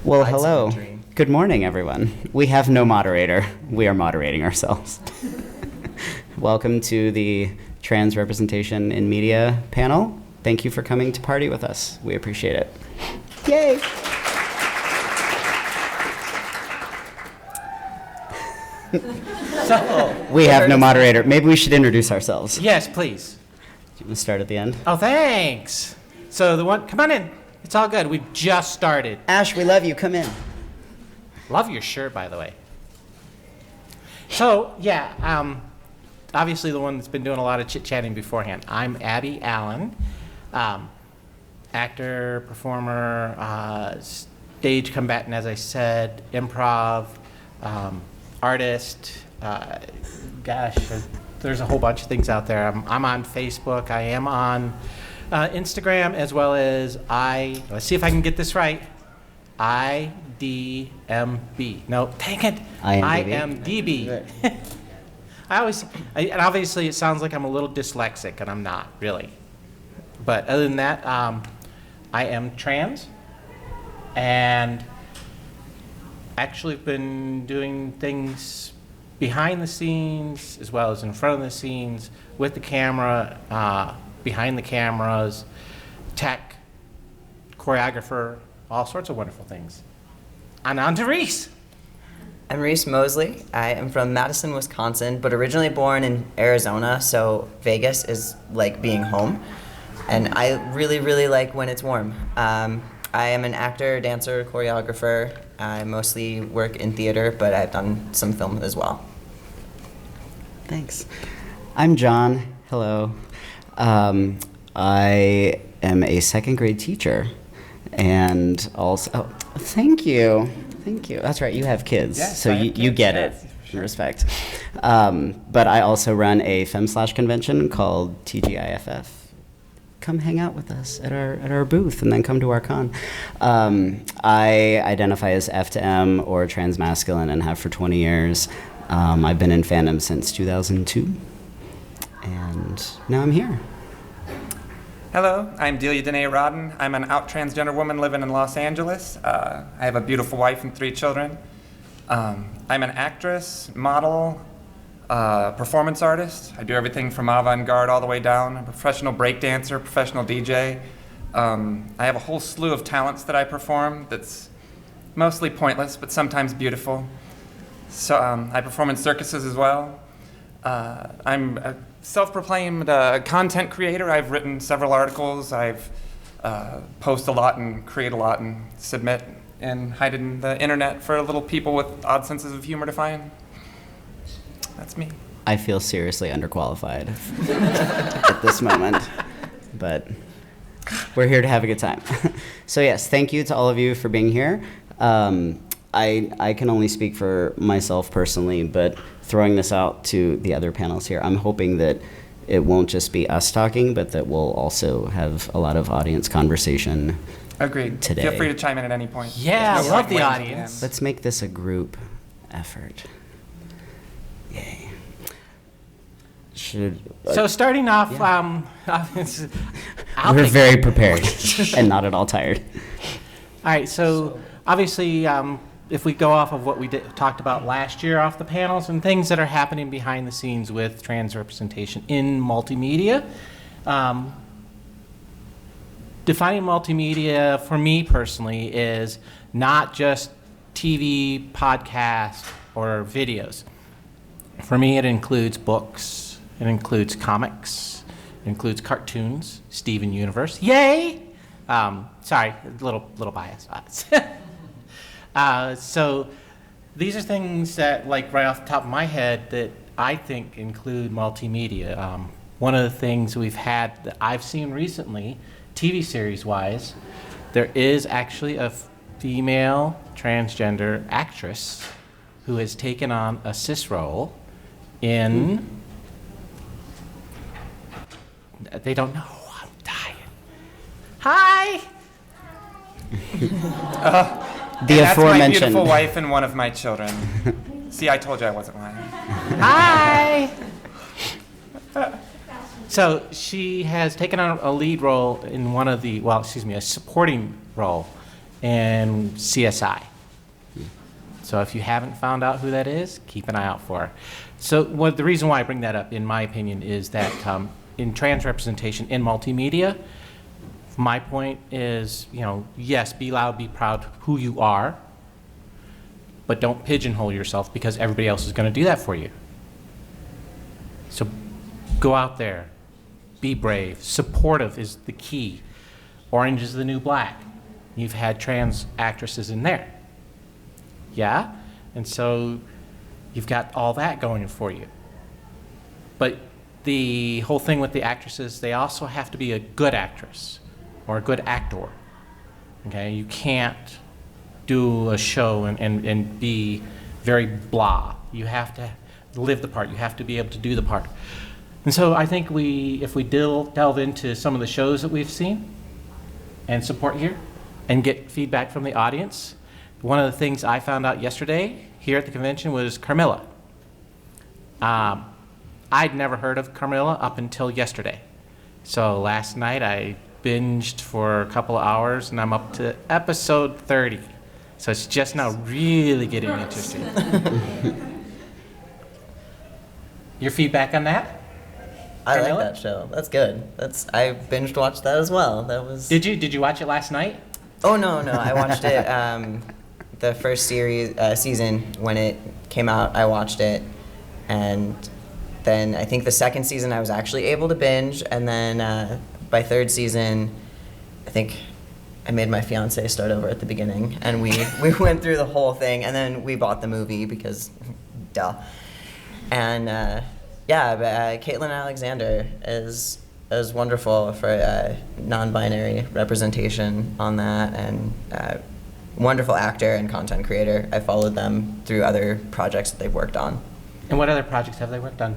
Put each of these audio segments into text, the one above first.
Well, hello. Good morning, everyone. We have no moderator. We are moderating ourselves. Welcome to the Trans Representation in Media panel. Thank you for coming to party with us. We appreciate it. Yay! We have no moderator. Maybe we should introduce ourselves. Yes, please. Do you want to start at the end? Oh, thanks. So come on in. It's all good. We've just started. Ash, we love you. Come in. Love your shirt, by the way. So, obviously the one that's been doing a lot of chit-chatting beforehand. I'm Abby Allen, actor, performer, stage combatant, as I said, improv, artist. There's a whole bunch of things out there. I'm on Facebook. I am on Instagram, as well as let's see if I can get this right, IDMB. No, dang it. IMDb. And obviously it sounds like I'm a little dyslexic, and I'm not really. But other than that, I am trans, and actually been doing things behind the scenes as well as in front of the scenes, with the camera, behind the cameras, tech, choreographer, all sorts of wonderful things. And on to Reese. I'm Reese Mosley. I am from Madison, Wisconsin, but originally born in Arizona, so Vegas is like being home. And I really, really like when it's warm. I am an actor, dancer, choreographer. I mostly work in theater, but I've done some film as well. Thanks. I'm John. Hello. I am a second grade teacher, and also, thank you. That's right, you have kids, yes, so you get it. Sure. Respect. But I also run a fem/convention called TGIFF. Come hang out with us at our booth, and then come to our con. I identify as F to M or transmasculine, and have for 20 years. I've been in fandom since 2002, and now I'm here. Hello, I'm Delia Danae Rodden. I'm an out transgender woman living in Los Angeles. I have a beautiful wife and 3 children. I'm an actress, model, performance artist. I do everything from avant-garde all the way down. I'm a professional breakdancer, professional DJ. I have a whole slew of talents that I perform that's mostly pointless, but sometimes beautiful. So I perform in circuses as well. I'm a self-proclaimed content creator. I've written several articles. I've post a lot and create a lot and submit and hide in the internet for little people with odd senses of humor to find. That's me. I feel seriously underqualified at this moment, but we're here to have a good time. So yes, thank you to all of you for being here. I can only speak for myself personally, but throwing this out to the other panels here, I'm hoping that it won't just be us talking, but that we'll also have a lot of audience conversation. Agreed. Today. Feel free to chime in at any point. Yeah, I love the audience. Let's make this a group effort. Yay. So starting off, we're very prepared and not at all tired. All right, so obviously, if we go off of what we talked about last year off the panels and things that are happening behind the scenes with trans representation in multimedia, defining multimedia for me personally is not just TV, podcast, or videos. For me, it includes books, it includes comics, it includes cartoons, Steven Universe, yay! Sorry, a little bias. So these are things that, like, right off the top of my head, that I think include multimedia. One of the things we've had that I've seen recently, TV series-wise, there is actually a female transgender actress who has taken on a cis role in... They don't know. I'm dying. Hi! That's my beautiful wife and one of my children. See, I told you I wasn't lying. Hi! So she has taken on a lead role in a supporting role in CSI. So if you haven't found out who that is, keep an eye out for her. So the reason why I bring that up, in my opinion, is that in trans representation in multimedia, my point is, yes, be loud, be proud who you are, but don't pigeonhole yourself because everybody else is going to do that for you. So go out there, be brave. Supportive is the key. Orange is the New Black. You've had trans actresses in there. Yeah? And so you've got all that going for you. But the whole thing with the actresses, they also have to be a good actress or a good actor. Okay? You can't do a show and be very blah. You have to live the part. You have to be able to do the part. And so I think if we delve into some of the shows that we've seen and support here and get feedback from the audience, one of the things I found out yesterday here at the convention was Carmilla. I'd never heard of Carmilla up until yesterday. So last night I binged for a couple of hours and I'm up to episode 30. So it's just now really getting interesting. Your feedback on that? I like Carmilla? that show. That's good. I binged watched that as well. That was. Did you watch it last night? Oh no, I watched it. The first season when it came out, I watched it, and then I think the second season I was actually able to binge, and then by third season, I think I made my fiance start over at the beginning, and we went through the whole thing, and then we bought the movie because, duh. And Caitlin Alexander is wonderful for non-binary representation on that, and wonderful actor and content creator. I followed them through other projects that they've worked on. And what other projects have they worked on?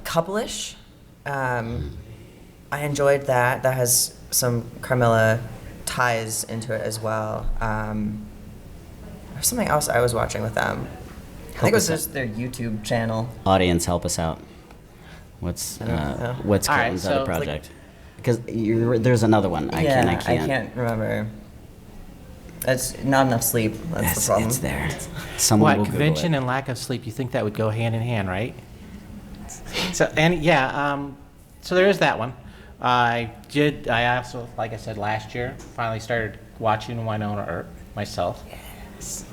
Couple-ish. I enjoyed that. That has some Carmilla ties into it as well. There's something else I was watching with them. I think it was just their YouTube channel. Audience, help us out. What's I don't know. what's All right, Caitlin's so, other project? Because there's another one. I can't. Remember. It's not enough sleep. That's the problem. It's there. Someone will Google convention it. and lack of sleep, you think that would go hand in hand, right? So so there is that one. I also, like I said last year, finally started watching Winona Earp myself. Yes.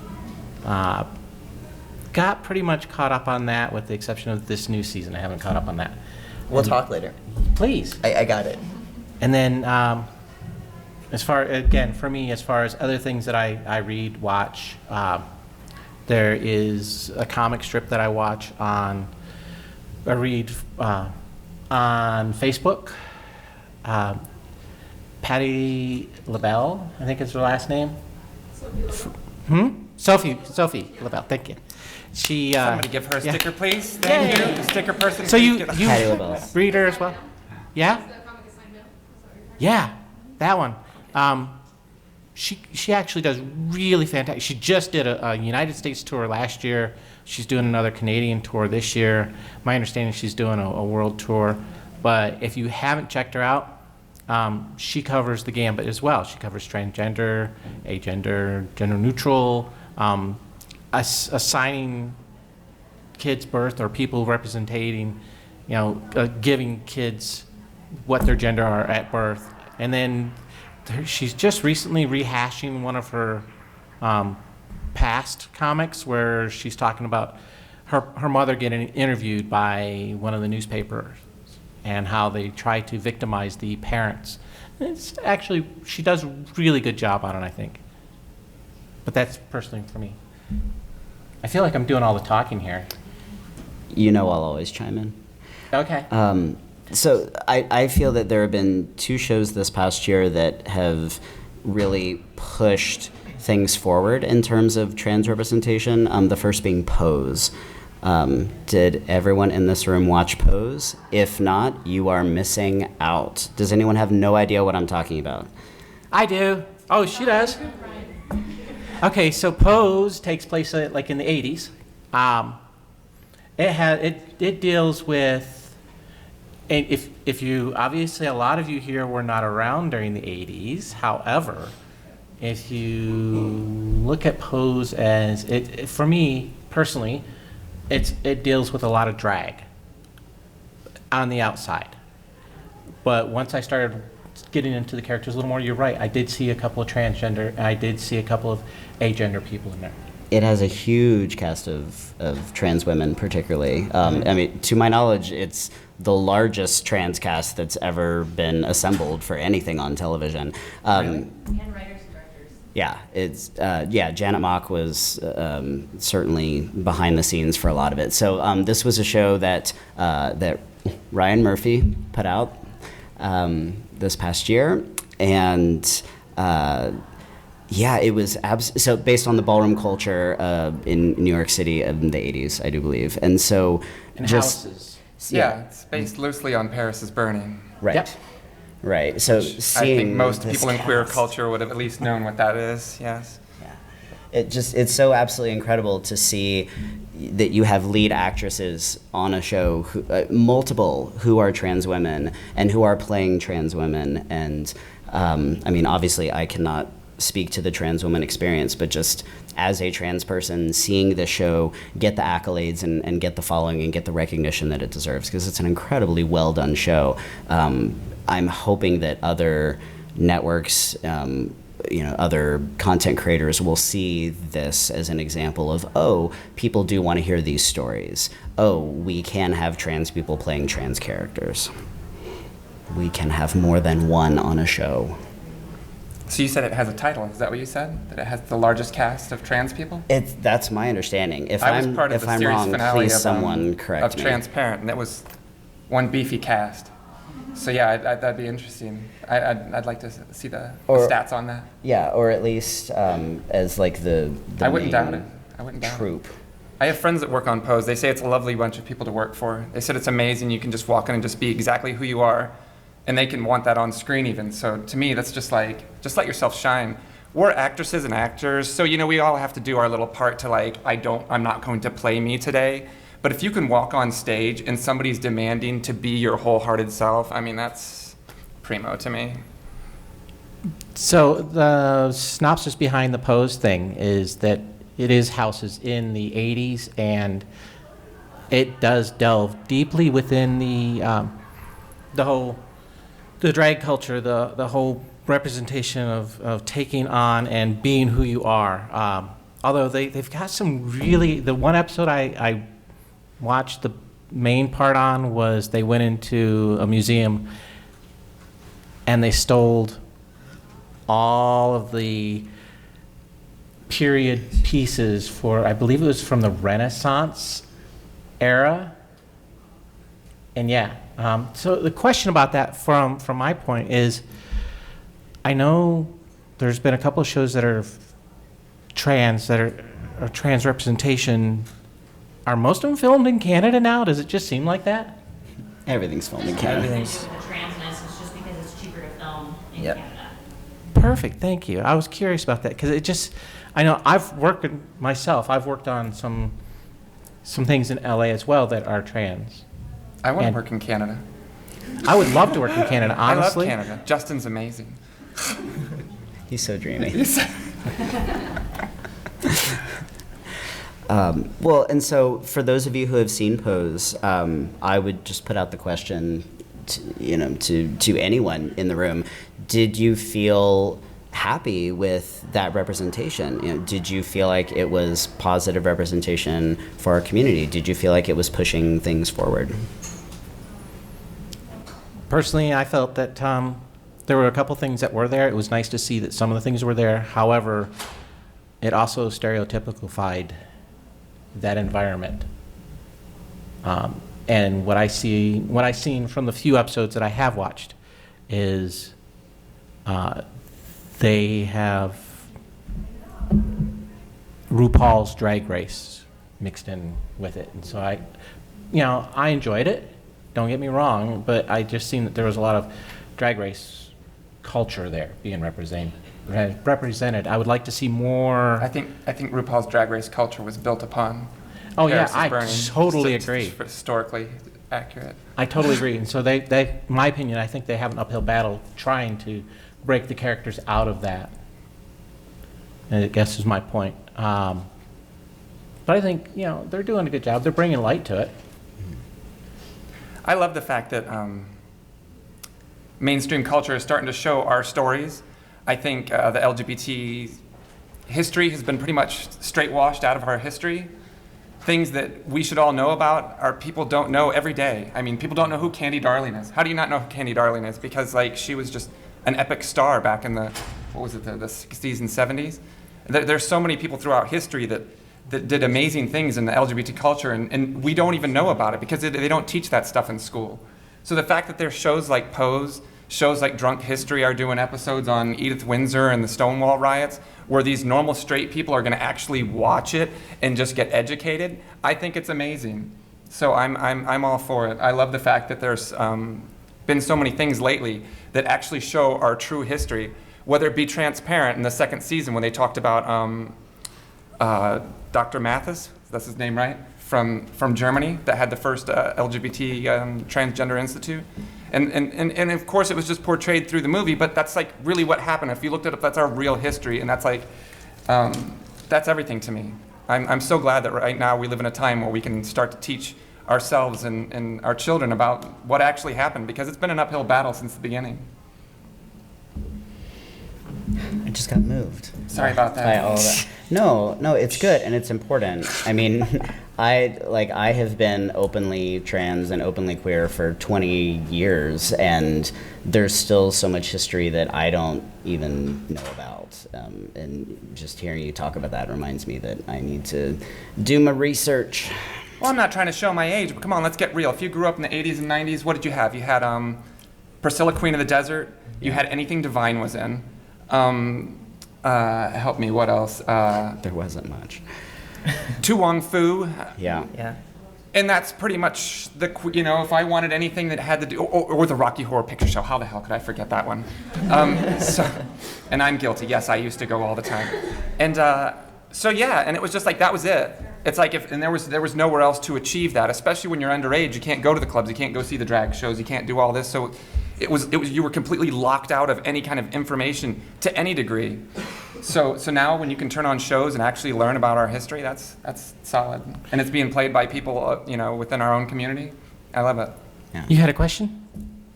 Got pretty much caught up on that with the exception of this new season. I haven't caught up on that. We'll talk later. Please. I got it. And then, for me, as far as other things that I read, watch, there is a comic strip that I read on Facebook. Patty LaBelle, I think is her last name. Sophie LaBelle, thank you. She. Somebody give her a yeah. sticker, please. Thank you. The sticker person. So please you get a- Patty LaBelle. read her as well? Yeah? Yeah, that one. She actually does really fantastic. She just did a United States tour last year. She's doing another Canadian tour this year. My understanding, she's doing a world tour. But if you haven't checked her out, she covers the gambit as well. She covers transgender, agender, gender neutral, assigning kids birth or people representing, giving kids what their gender are at birth. And then she's just recently rehashing one of her past comics where she's talking about her mother getting interviewed by one of the newspapers and how they try to victimize the parents. It's actually, she does a really good job on it, I think. But that's personally for me. I feel like I'm doing all the talking here. I'll always chime in. Okay. So I feel that there have been two shows this past year that have really pushed things forward in terms of trans representation. The first being Pose. Did everyone in this room watch Pose? If not, you are missing out. Does anyone have no idea what I'm talking about? I do. Oh, she does. Okay, so Pose takes place like in the 80s. It deals with And if you, obviously a lot of you here were not around during the 80s. However, if you look at Pose as, for me personally, it deals with a lot of drag on the outside. But once I started getting into the characters a little more, you're right. I did see a couple of transgender, and I did see a couple of agender people in there. It has a huge cast of trans women, particularly. I mean, to my knowledge, it's the largest trans cast that's ever been assembled for anything on television. And writers and directors. Yeah, it's Janet Mock was certainly behind the scenes for a lot of it. So this was a show that Ryan Murphy put out this past year, and it was so based on the ballroom culture in New York City in the 80s, I do believe, and so And just houses. Yeah, it's based loosely on Paris is Burning. right, Yep. right. So I seeing think most this people in queer cast- culture would have at least known what that is, yes. It's so absolutely incredible to see that you have lead actresses on a show, multiple, who are trans women and who are playing trans women. And I mean, obviously, I cannot speak to the trans woman experience, but just as a trans person, seeing the show get the accolades and get the following and get the recognition that it deserves, because it's an incredibly well done show. I'm hoping that other networks, other content creators will see this as an example of, oh, people do want to hear these stories. Oh, we can have trans people playing trans characters. We can have more than one on a show. So you said it has a title, is that what you said? That it has the largest cast of trans people? That's my understanding. If I was I'm part of if the I'm series wrong, finale please of, someone correct of me. Transparent, and it was one beefy cast. So yeah, that'd be interesting. I'd like to see the stats on that. Yeah, or at least as like the I wouldn't main doubt it. I wouldn't doubt troupe. it. I have friends that work on Pose. They say it's a lovely bunch of people to work for. They said it's amazing. You can just walk in and just be exactly who you are, and they can want that on screen even. So to me, that's just let yourself shine. We're actresses and actors, so we all have to do our little part to I'm not going to play me today. But if you can walk on stage and somebody's demanding to be your wholehearted self, I mean, that's primo to me. So the synopsis behind the Pose thing is that it is houses in the 80s, and it does delve deeply within the drag culture, the whole representation of taking on and being who you are. Although they've got some really, the one episode I watched the main part on was they went into a museum and they stole all of the period pieces for, I believe it was from the Renaissance era. And so the question about that from my point is, I know there's been a couple of shows that are trans, that are trans representation. Are most of them filmed in Canada now? Does it just seem like that? Everything's filmed in Canada. Everything's- The transness is just because it's cheaper to film in Yep. Canada. Perfect, thank you. I was curious about that because I know I've worked on some things in LA as well that are trans. I want to And- work in Canada. I would love to work in Canada, honestly. I love Canada. Justin's amazing. He's so dreamy. Well, and so for those of you who have seen Pose, I would just put out the question, to anyone in the room: did you feel happy with that representation? Did you feel like it was positive representation for our community? Did you feel like it was pushing things forward? Personally, I felt that there were a couple things that were there. It was nice to see that some of the things were there. However, it also stereotypified that environment. And what I've seen from the few episodes that I have watched is they have RuPaul's Drag Race mixed in with it. And so I enjoyed it. Don't get me wrong, but I just seen that there was a lot of Drag Race culture there being represented. I would like to see more. I think RuPaul's Drag Race culture was built upon. Oh yeah, Paris is I Burning, totally just agree. Historically, accurate. I totally agree. And so they, in my opinion, I think they have an uphill battle trying to break the characters out of that. And I guess is my point. But I think, they're doing a good job. They're bringing light to it. I love the fact that mainstream culture is starting to show our stories. I think the LGBT history has been pretty much straight washed out of our history. Things that we should all know about, our people don't know every day. I mean, people don't know who Candy Darling is. How do you not know who Candy Darling is? Because she was just an epic star back in the 60s and 70s. There's so many people throughout history that did amazing things in the LGBT culture, and we don't even know about it because they don't teach that stuff in school. So the fact that there's shows like Pose, shows like Drunk History are doing episodes on Edith Windsor and the Stonewall riots, where these normal straight people are going to actually watch it and just get educated, I think it's amazing. So I'm all for it. I love the fact that there's been so many things lately that actually show our true history, whether it be transparent in the second season when they talked about Dr. Mathis, that's his name, right? From Germany, that had the first LGBT Transgender Institute. And of course it was just portrayed through the movie, but that's really what happened. If you looked it up, that's our real history, and that's that's everything to me. I'm so glad that right now we live in a time where we can start to teach ourselves and our children about what actually happened, because it's been an uphill battle since the beginning. I just got moved. Sorry about that. By all that. No, it's good and it's important. I mean, I have been openly trans and openly queer for 20 years, and there's still so much history that I don't even know about. And just hearing you talk about that reminds me that I need to do my research. Well, I'm not trying to show my age, but come on, let's get real. If you grew up in the 80s and 90s, what did you have? You had Priscilla, Queen of the Desert. You had Anything Divine was in. Help me, what else? There wasn't much. Tu Wong Fu. Yeah. Yeah. And that's pretty much if I wanted anything that had to do, or the Rocky Horror Picture Show, how the hell could I forget that one? And I'm guilty, yes, I used to go all the time. And and it was just that was it. It's and there was nowhere else to achieve that, especially when you're underage. You can't go to the clubs, you can't go see the drag shows, you can't do all this. So it was you were completely locked out of any kind of information to any degree. So now when you can turn on shows and actually learn about our history, that's solid. And it's being played by people within our own community. I love it. Yeah. You had a question?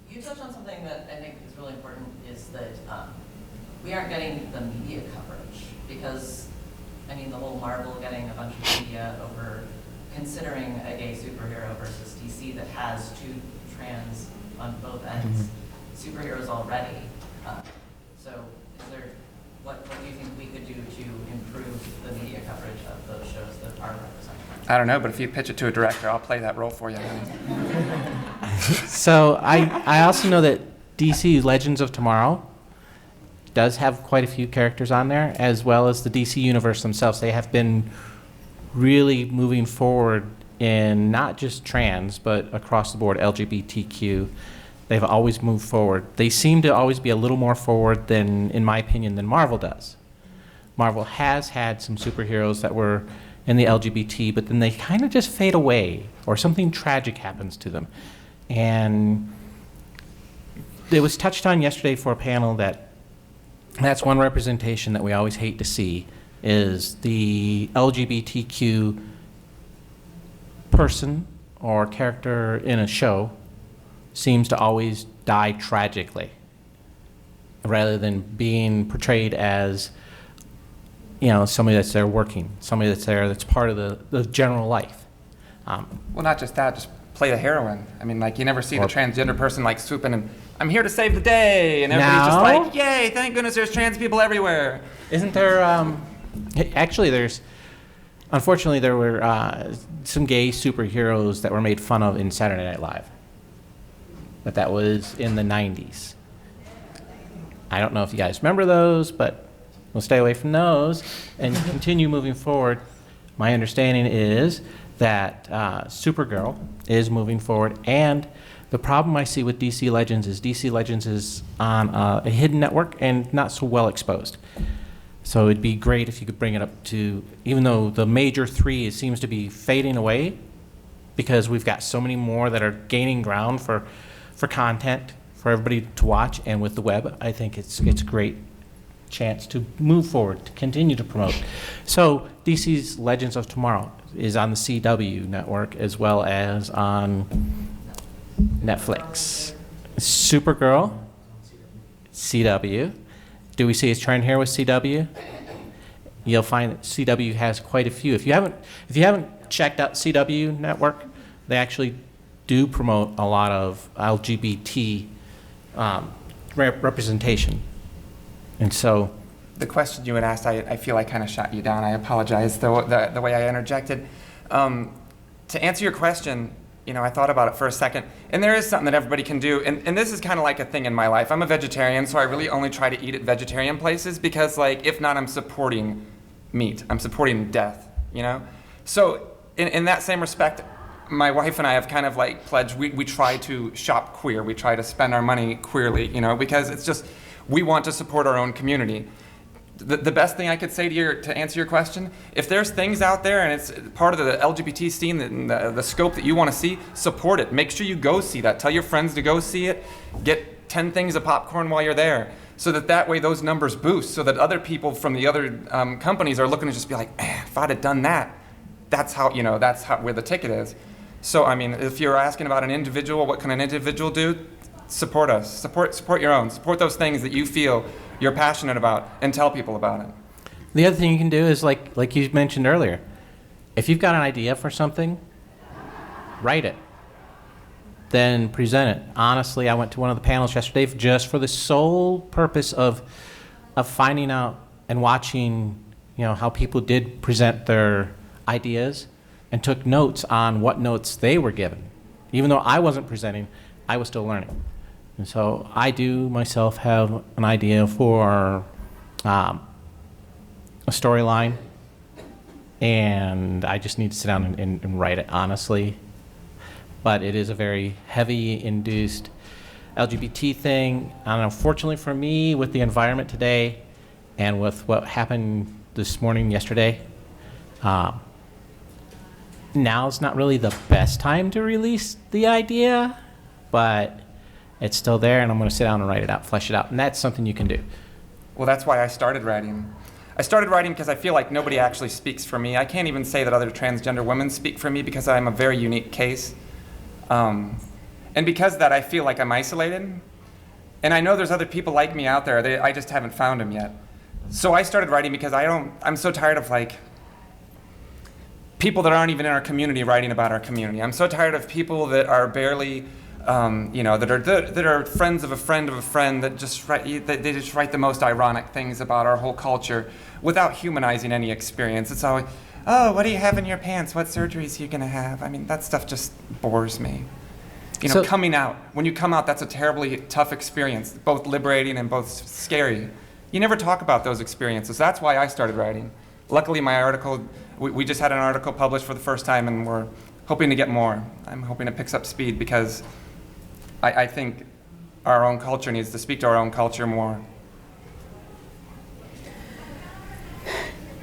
You touched on something that I think is really important, is that we aren't getting the media coverage, because the whole Marvel getting a bunch of media over considering a gay superhero versus DC that has two trans on both ends superheroes already. So is there, what do you think we could do to improve the media coverage of those shows that are represented? I don't know, but if you pitch it to a director, I'll play that role for you. So I also know that DC Legends of Tomorrow does have quite a few characters on there, as well as the DC Universe themselves. They have been really moving forward in not just trans, but across the board, LGBTQ. They've always moved forward. They seem to always be a little more forward than, in my opinion, than Marvel does. Marvel has had some superheroes that were in the LGBT, but then they kind of just fade away, or something tragic happens to them. And it was touched on yesterday for a panel that's one representation that we always hate to see, is the LGBTQ person or character in a show seems to always die tragically, rather than being portrayed as somebody that's there working, somebody that's there that's part of the general life. Well, not just that, just play the heroine. You never see the transgender person swooping and, I'm here to save the day, and everybody's just yay, thank goodness there's trans people everywhere. Isn't there, actually unfortunately there were some gay superheroes that were made fun of in Saturday Night Live. But that was in the 90s. I don't know if you guys remember those, but we'll stay away from those and continue moving forward. My understanding is that Supergirl is moving forward, and the problem I see with DC Legends is on a hidden network and not so well exposed. So it'd be great if you could bring it up to, even though the major three seems to be fading away, because we've got so many more that are gaining ground for content for everybody to watch, and with the web, I think it's a great chance to move forward, to continue to promote. So DC's Legends of Tomorrow is on the CW network as well as on Netflix. Supergirl, CW. Do we see a trend here with CW? You'll find that CW has quite a few. If you haven't checked out CW network, they actually do promote a lot of LGBT representation. And so, the question you had asked, I feel I kind of shot you down. I apologize the way I interjected. To answer your question, I thought about it for a second, and there is something that everybody can do, and this is kind of like a thing in my life. I'm a vegetarian, so I really only try to eat at vegetarian places because, if not, I'm supporting meat. I'm supporting death, So in that same respect, my wife and I have kind of pledged, we try to shop queer. We try to spend our money queerly, because it's just, we want to support our own community. The best thing I could say to answer your question, if there's things out there and it's part of the LGBT scene, the scope that you want to see, support it. Make sure you go see that. Tell your friends to go see it. Get 10 things of popcorn while you're there, so that way those numbers boost, so that other people from the other companies are looking to just be like, if I'd have done that, that's where the ticket is. So, if you're asking about an individual, what can an individual do? Support us. Support your own. Support those things that you feel you're passionate about, and tell people about it. the other thing you can do is like you mentioned earlier, if you've got an idea for something, write it, then present it. Honestly, I went to one of the panels yesterday just for the sole purpose of finding out and watching, how people did present their ideas and took notes on what notes they were given. Even though I wasn't presenting, I was still learning. And so I do myself have an idea for a storyline, and I just need to sit down and write it honestly. But it is a very heavy induced LGBT thing. And unfortunately for me, with the environment today and with what happened yesterday, now's not really the best time to release the idea, but it's still there, and I'm going to sit down and write it out, flesh it out, and that's something you can do. Well, that's why I started writing. I started writing because I feel like nobody actually speaks for me. I can't even say that other transgender women speak for me because I'm a very unique case. And because of that, I feel like I'm isolated. And I know there's other people like me out there. I just haven't found them yet. So I started writing because I'm so tired of people that aren't even in our community writing about our community. I'm so tired of people that are barely, that are friends of a friend of a friend that just write the most ironic things about our whole culture without humanizing any experience. It's always, oh, what do you have in your pants? What surgeries are you gonna have? That stuff just bores me. Coming out. When you come out, that's a terribly tough experience, both liberating and both scary. You never talk about those experiences. That's why I started writing. Luckily, my article, we just had an article published for the first time, and we're hoping to get more. I'm hoping it picks up speed because I think our own culture needs to speak to our own culture more.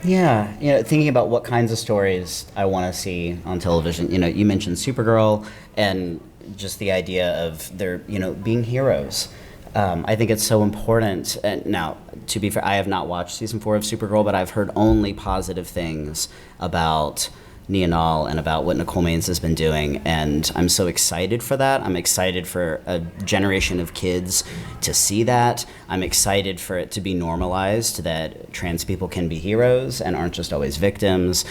Yeah, thinking about what kinds of stories I want to see on television. You mentioned Supergirl and just the idea of their, being heroes. I think it's so important. And now, to be fair, I have not watched season 4 of Supergirl, but I've heard only positive things about Neonal and about what Nicole Maines has been doing, and I'm so excited for that. I'm excited for a generation of kids to see that. I'm excited for it to be normalized that trans people can be heroes and aren't just always victims,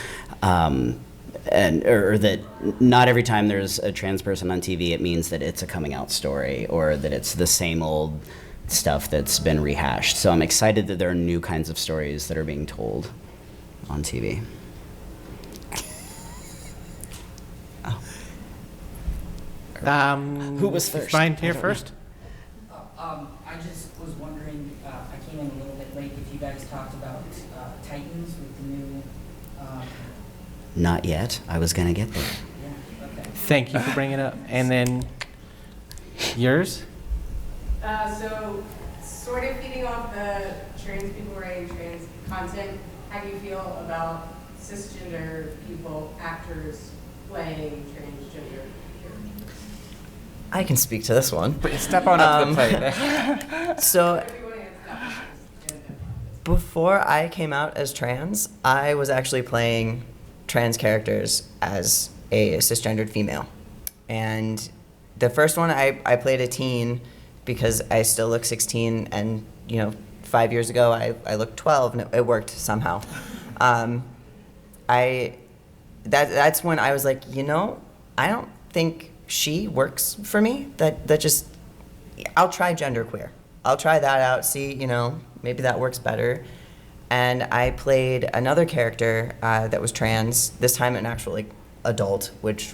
or that not every time there's a trans person on TV it means that it's a coming out story or that it's the same old stuff that's been rehashed. So I'm excited that there are new kinds of stories that are being told on TV. Who was first? Mine here first. I just was wondering, I came in a little bit late, if you guys talked about Titans with the new... Not yet. I was going to get there. Yeah, okay. Thank you for bringing it up. And then yours? So, sort of feeding off the trans people writing trans content, how do you feel about cisgender people, actors, playing transgender characters? I can speak to this one. But step on up to the plate. So If you want to answer that question. before I came out as trans, I was actually playing trans characters as a cisgendered female. And the first one, I played a teen because I still look 16, and 5 years ago I looked 12, and it worked somehow. That's when I was like, I don't think she works for me. I'll try genderqueer. I'll try that out, see, maybe that works better. And I played another character that was trans, this time an actual adult, which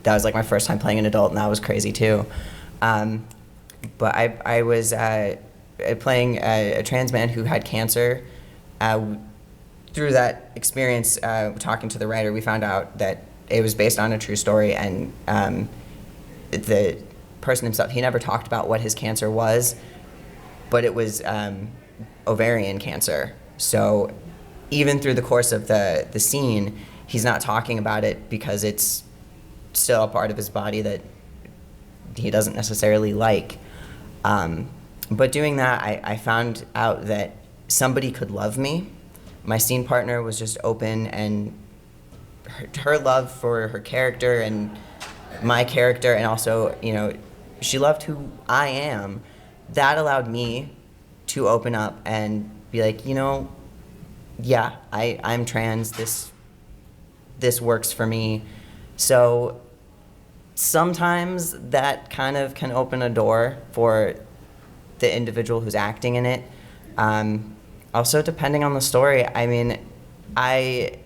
that was my first time playing an adult, and that was crazy too. But I was playing a trans man who had cancer. Through that experience, talking to the writer, we found out that it was based on a true story, and the person himself, he never talked about what his cancer was, but it was ovarian cancer. So even through the course of the scene, he's not talking about it because it's still a part of his body that he doesn't necessarily like. But doing that, I found out that somebody could love me. My scene partner was just open, and her love for her character and my character, and also, she loved who I am. That allowed me to open up and be like, yeah, I'm trans. This works for me. So sometimes that kind of can open a door for the individual who's acting in it. Also, depending on the story, I mean, I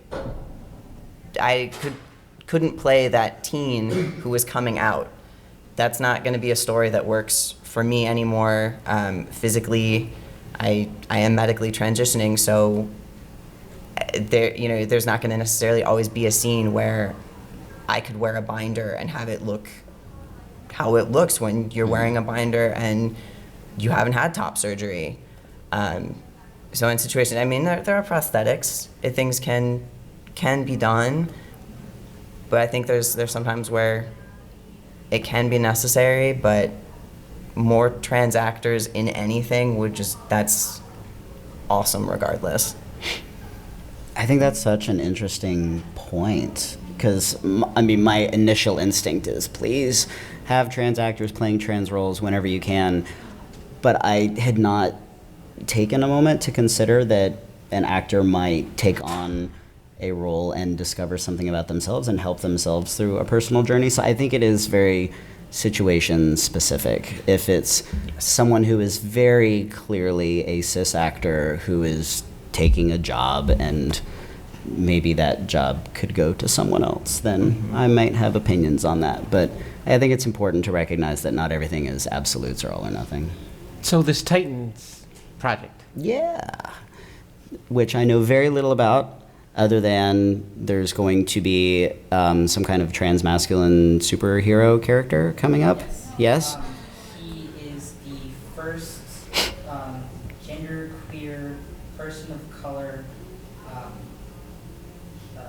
couldn't play that teen who was coming out. That's not going to be a story that works for me anymore. Physically, I am medically transitioning, so there's not going to necessarily always be a scene where I could wear a binder and have it look how it looks when you're wearing a binder and you haven't had top surgery. So in situations, I mean, there are prosthetics. Things can be done, but I think there's sometimes where it can be necessary, but more trans actors in anything that's awesome regardless. I think that's such an interesting point, because, my initial instinct is please have trans actors playing trans roles whenever you can, but I had not taken a moment to consider that an actor might take on a role and discover something about themselves and help themselves through a personal journey. So I think it is very situation specific. If it's someone who is very clearly a cis actor who is taking a job and maybe that job could go to someone else, then I might have opinions on that. But I think it's important to recognize that not everything is absolutes or all or nothing. So this Titans project. Yeah. Which I know very little about, other than there's going to be some kind of transmasculine superhero character coming up. Yes? He is the first genderqueer person of color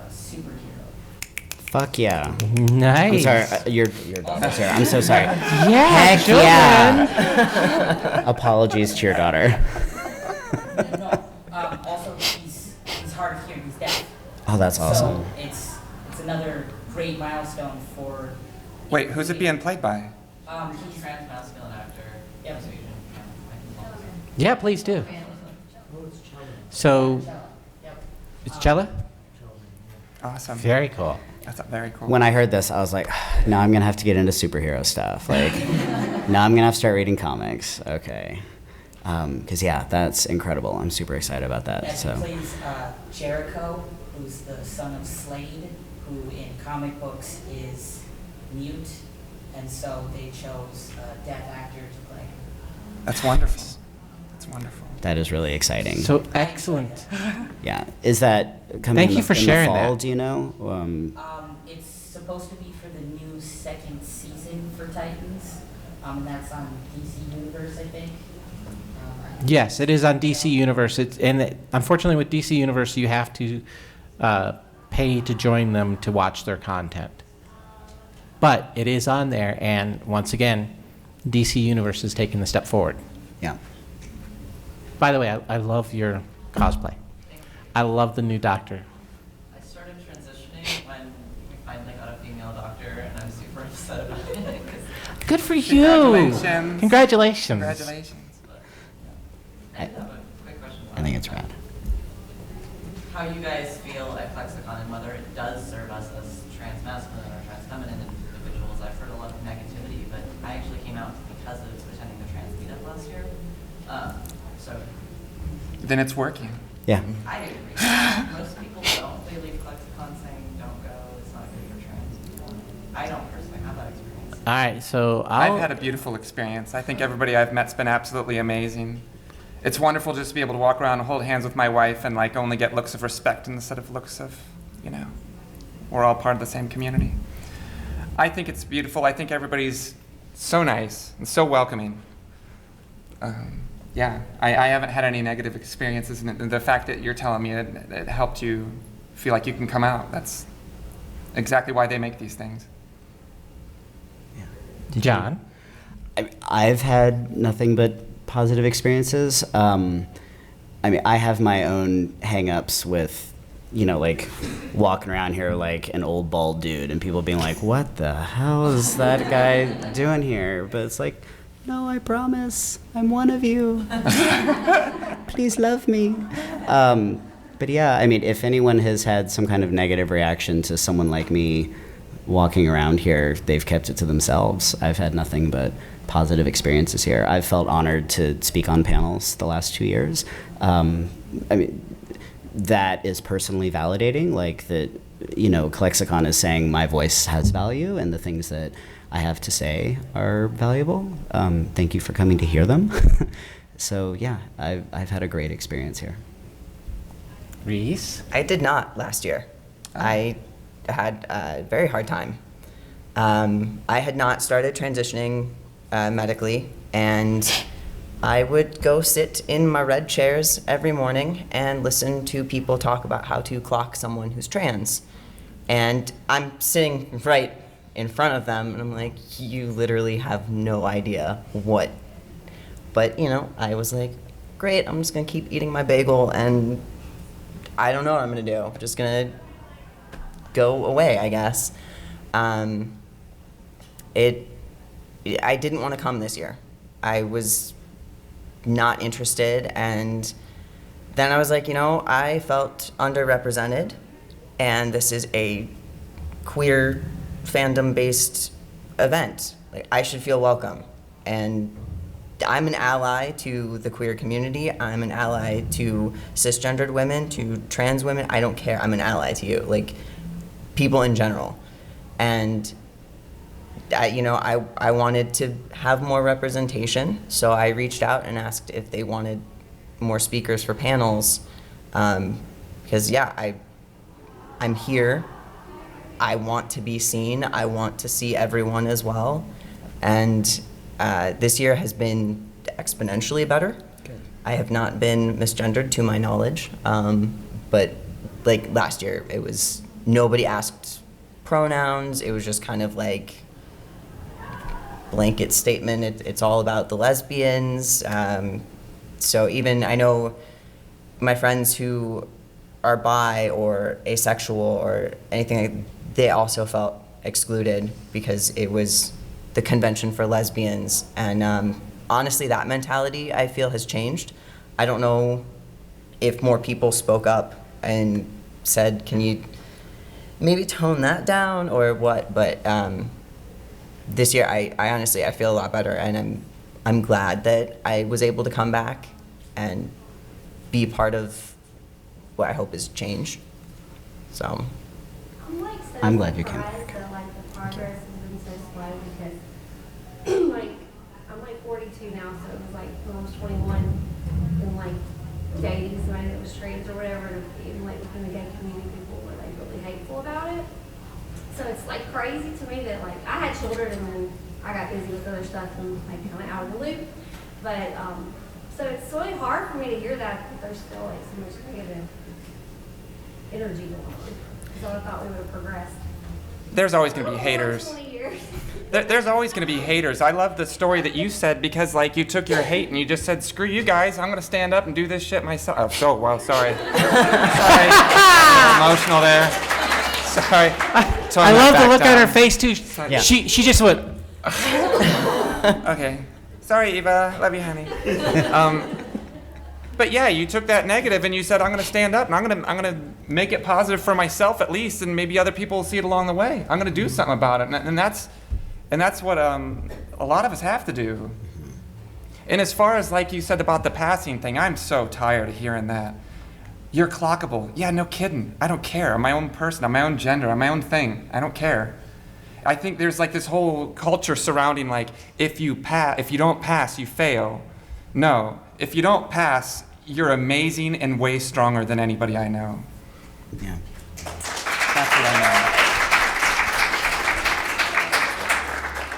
superhero. Fuck yeah. Nice. I'm sorry, your daughter's here. I'm so sorry. Yeah. Heck sure, yeah. man. Apologies to your daughter. No, also he's hard of hearing. He's deaf. Oh, that's awesome. So it's another great milestone for. Wait, who's it being played by? He's Trans-masculine actor. Yep. Yeah, please do. So, it's Cella? Awesome. Very cool. That's very cool. When I heard this, I was like, no, I'm going to have to get into superhero stuff. Like, now I'm going to have to start reading comics. Okay. Because, yeah, that's incredible. I'm super excited about that. Yeah, So. he plays Jericho, who's the son of Slade, who in comic books is mute, and so they chose a deaf actor to play him. That's wonderful. That's wonderful. That is really exciting. So excellent. Yeah. Is that coming Thank in you the, for in sharing the fall, that. do you know? It's supposed to be for the new second season for Titans, and that's on DC Universe, I think. Yes, it is on DC Universe. Unfortunately with DC Universe, you have to pay to join them to watch their content. But it is on there, and once again, DC Universe is taking the step forward. Yeah. By the way, I love your cosplay. I love the new Doctor. I started transitioning when we finally got a female doctor, and I'm super upset about it. Good for you. Congratulations. Congratulations. Congratulations. I have a quick question. I think it's rad. How you guys feel at ClexaCon and whether it does serve us as trans-masculine or trans-feminine individuals. I've heard a lot of negativity, but I actually came out because of attending the trans meetup last year. So Then it's working. Yeah. I agree. Most people don't. They leave ClexaCon saying, don't go, it's not good for trans people. I don't personally have that experience. All right, so I've had a beautiful experience. I think everybody I've met's been absolutely amazing. It's wonderful just to be able to walk around and hold hands with my wife and like only get looks of respect instead of looks of, you know, we're all part of the same community. I think it's beautiful. I think everybody's so nice and so welcoming. Yeah, I haven't had any negative experiences, and the fact that you're telling me it helped you feel like you can come out, that's exactly why they make these things. John? I've had nothing but positive experiences. I mean, I have my own hang-ups with, you know, like walking around here like an old bald dude and people being like, what the hell is that guy doing here? But it's like, no, I promise, I'm one of you. Please love me. But yeah, I mean, if anyone has had some kind of negative reaction to someone like me walking around here, they've kept it to themselves. I've had nothing but positive experiences here. I've felt honored to speak on panels the last 2 years. I mean, that is personally validating, like that, you know, ClexaCon is saying my voice has value and the things that I have to say are valuable. Thank you for coming to hear them. So yeah, I've had a great experience here. Reese? I did not last year. I had a very hard time. I had not started transitioning medically, and I would go sit in my red chairs every morning and listen to people talk about how to clock someone who's trans. And I'm sitting right in front of them, and I'm like, you literally have no idea what. But, you know, I was like, great, I'm just gonna keep eating my bagel, and I don't know what I'm gonna do. I'm just gonna go away, I guess. I didn't want to come this year. I was not interested, and then I was like, you know, I felt underrepresented, and this is a queer fandom-based event. Like, I should feel welcome, and I'm an ally to the queer community. I'm an ally to cisgendered women, to trans women. I don't care. I'm an ally to you, like people in general. And I wanted to have more representation, so I reached out and asked if they wanted more speakers for panels, because yeah, I'm here. I want to be seen. I want to see everyone as well, and this year has been exponentially better. Good. I have not been misgendered to my knowledge, but like last year, it was nobody asked pronouns. It was just kind of like blanket statement. It's all about the lesbians. So even I know my friends who are bi or asexual or anything, they also felt excluded because it was the convention for lesbians. And honestly, that mentality I feel has changed. I don't know if more people spoke up and said, can you maybe tone that down or what, but this year I honestly, I feel a lot better, and I'm glad that I was able to come back and be part of what I hope is change. So I'm glad you came back. That, like, the progress has been so slow because like I'm like 42 now, so it was like when I was 21 and like dating somebody that was trans or whatever, and even like within the gay community, people were like really hateful about it. So it's like crazy to me that like I had children and then I got busy with other stuff and like kind of out of the loop. But so it's really hard for me to hear that there's still like so much negative energy going on. So I thought we would have progressed. There's always going to be haters. 20 years. There's always going to be haters. I love the story that you said because, like, you took your hate and you just said, "Screw you guys! I'm going to stand up and do this shit myself." Oh, so well, sorry. Sorry, emotional there. Sorry. So I love the look on her down. face too. Yeah. She just went. Okay. Sorry, Eva. Love you, honey. But yeah, you took that negative and you said, "I'm going to stand up and I'm going to make it positive for myself at least, and maybe other people will see it along the way. I'm going to do something about it." And that's what a lot of us have to do. And as far as, like you said about the passing thing, I'm so tired of hearing that. You're clockable. Yeah, no kidding. I don't care. I'm my own person. I'm my own gender. I'm my own thing. I don't care. I think there's like this whole culture surrounding, like, if you don't pass, you fail. No, if you don't pass, you're amazing and way stronger than anybody I know. Yeah. That's what I know.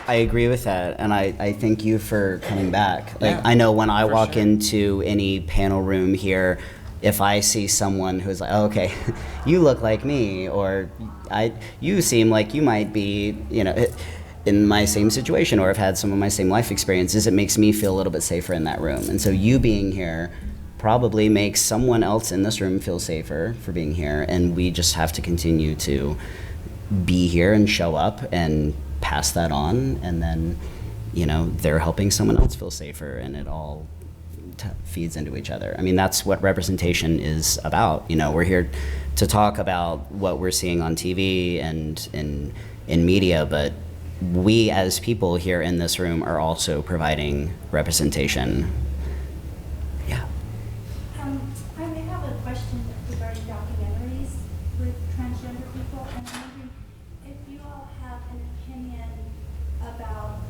I agree with that, and I thank you for coming back. Like, Yeah, I know when I for walk sure. into any panel room here, if I see someone who's like, oh, okay, you look like me, or you seem like you might be, in my same situation, or have had some of my same life experiences, it makes me feel a little bit safer in that room. And so you being here probably makes someone else in this room feel safer for being here, and we just have to continue to be here and show up and pass that on, and then they're helping someone else feel safer, and it all feeds into each other. I mean, that's what representation is about. We're here to talk about what we're seeing on TV and in media, but we as people here in this room are also providing representation. Yeah. I may have a question regarding documentaries with transgender people, and I'm wondering if you all have an opinion about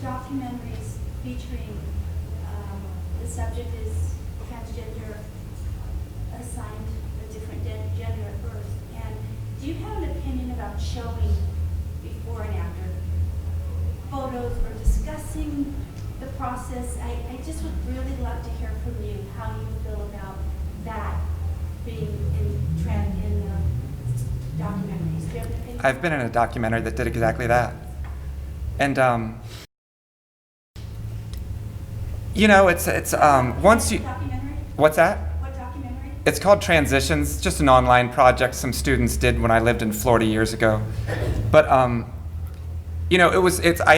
documentaries featuring the subject is transgender, assigned a different gender at birth, and do you have an opinion about showing before and after photos or discussing the process? I just would really love to hear from you how you feel about that being in documentaries. Do you have an opinion? I've been in a documentary that did exactly that. And it's once you. Documentary? What's that? What documentary? It's called Transitions, just an online project some students did when I lived in Florida years ago. But I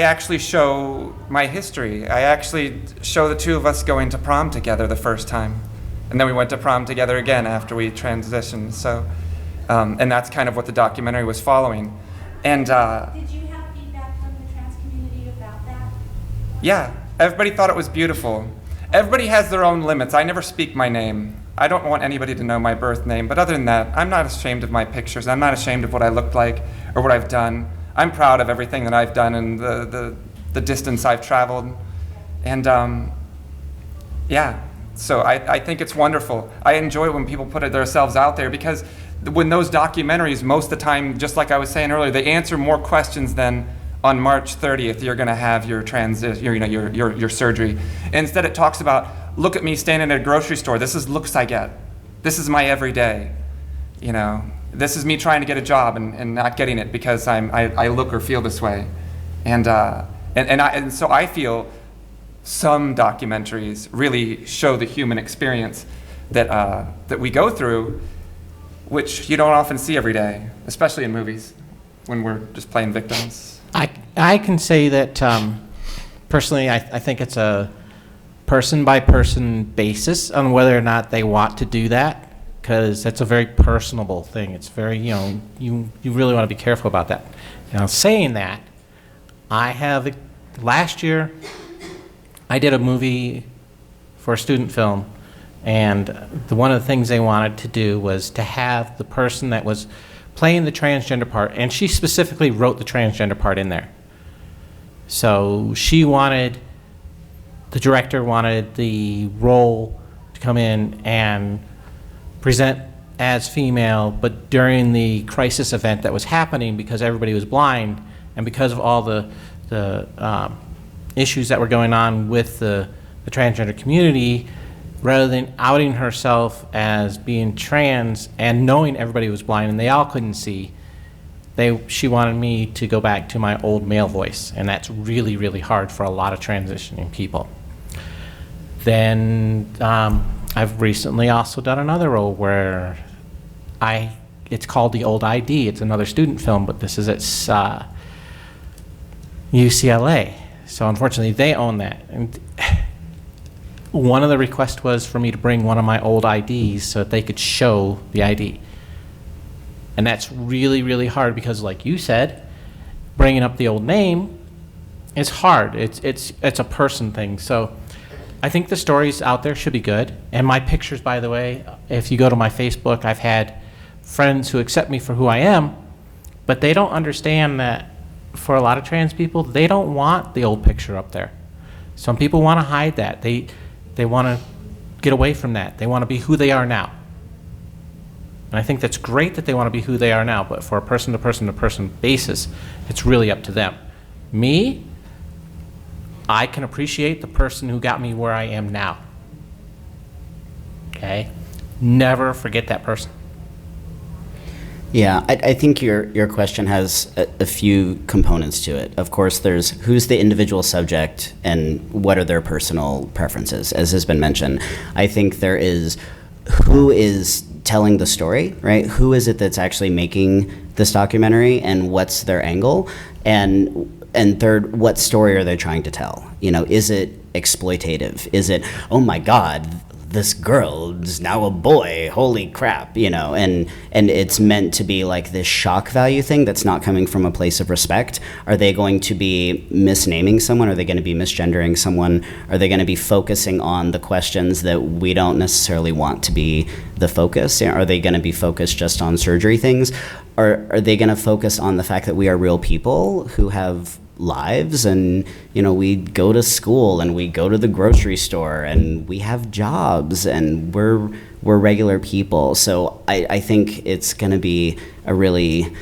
actually show my history. I actually show the two of us going to prom together the first time. And then we went to prom together again after we transitioned. So, and that's kind of what the documentary was following. And Did you have feedback from the trans community about that? yeah, everybody thought it was beautiful. Everybody has their own limits. I never speak my name. I don't want anybody to know my birth name. But other than that, I'm not ashamed of my pictures. I'm not ashamed of what I looked like or what I've done. I'm proud of everything that I've done and the distance I've traveled. And yeah, so I think it's wonderful. I enjoy when people put themselves out there, because when those documentaries, most of the time, just like I was saying earlier, they answer more questions than on March 30th you're going to have your your surgery. Instead, it talks about, look at me standing at a grocery store. This is looks I get. This is my everyday. This is me trying to get a job and not getting it because I look or feel this way. And so I feel some documentaries really show the human experience that we go through, which you don't often see every day, especially in movies when we're just playing victims. I can say that personally, I think it's a person-by-person basis on whether or not they want to do that, because that's a very personable thing. It's very, you really want to be careful about that. Now, saying that, last year, I did a movie for a student film, and one of the things they wanted to do was to have the person that was playing the transgender part, and she specifically wrote the transgender part in there. So the director wanted the role to come in and present as female, but during the crisis event that was happening, because everybody was blind and because of all the issues that were going on with the transgender community, rather than outing herself as being trans and knowing everybody was blind and they all couldn't see, she wanted me to go back to my old male voice, and that's really, really hard for a lot of transitioning people. Then I've recently also done another role where it's called The Old ID. It's another student film, but this is at UCLA. So unfortunately, they own that. And one of the requests was for me to bring one of my old IDs so that they could show the ID. And that's really, really hard because, like you said, bringing up the old name is hard. It's a person thing. So I think the stories out there should be good. And my pictures, by the way, if you go to my Facebook, I've had friends who accept me for who I am, but they don't understand that for a lot of trans people, they don't want the old picture up there. Some people want to hide that. They want to get away from that. They want to be who they are now. And I think that's great that they want to be who they are now, but for a person-to-person-to-person basis, it's really up to them. Me, I can appreciate the person who got me where I am now. Okay? Never forget that person. Yeah, I think your question has a few components to it. Of course, there's who's the individual subject and what are their personal preferences, as has been mentioned. I think there is who is telling the story, right? Who is it that's actually making this documentary and what's their angle? And third, what story are they trying to tell? You know, is it exploitative? Is it, oh my God, this girl is now a boy, holy crap, you know, and it's meant to be like this shock value thing that's not coming from a place of respect. Are they going to be misnaming someone? Are they going to be misgendering someone? Are they going to be focusing on the questions that we don't necessarily want to be the focus? Are they going to be focused just on surgery things? Or are they going to focus on the fact that we are real people who have lives, and you know, we go to school and we go to the grocery store and we have jobs and we're regular people? So I think it's going to be a really